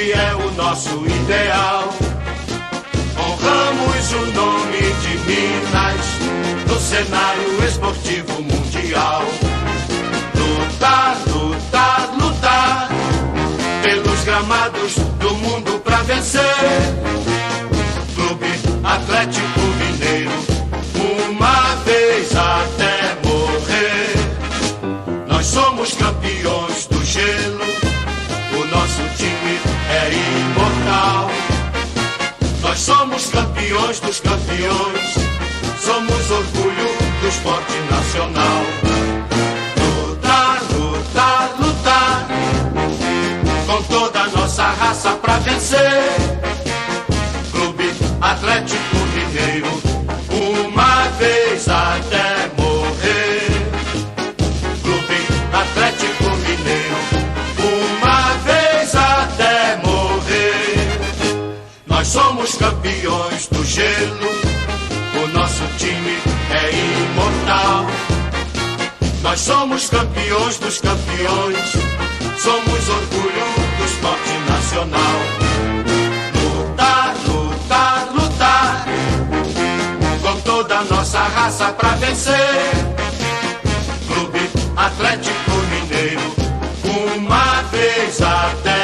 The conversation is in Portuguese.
Esse é o nosso ideal. Honramos o nome de Minas no cenário esportivo mundial. Lutar, lutar, lutar pelos gramados do mundo pra vencer. Clube Atlético Mineiro, uma vez até morrer. Nós somos campeões do gelo, o nosso time é imortal. Nós somos campeões dos campeões, somos orgulho do esporte nacional. Lutar, lutar, lutar, com toda a nossa raça pra vencer. Clube Atlético Mineiro, uma vez até morrer. Clube Atlético Mineiro, uma vez até morrer. Nós somos campeões do gelo, o nosso time é imortal. Nós somos campeões dos campeões, somos orgulho do esporte nacional. Lutar, lutar, lutar, com toda a nossa raça pra vencer. Clube Atlético Mineiro, uma vez até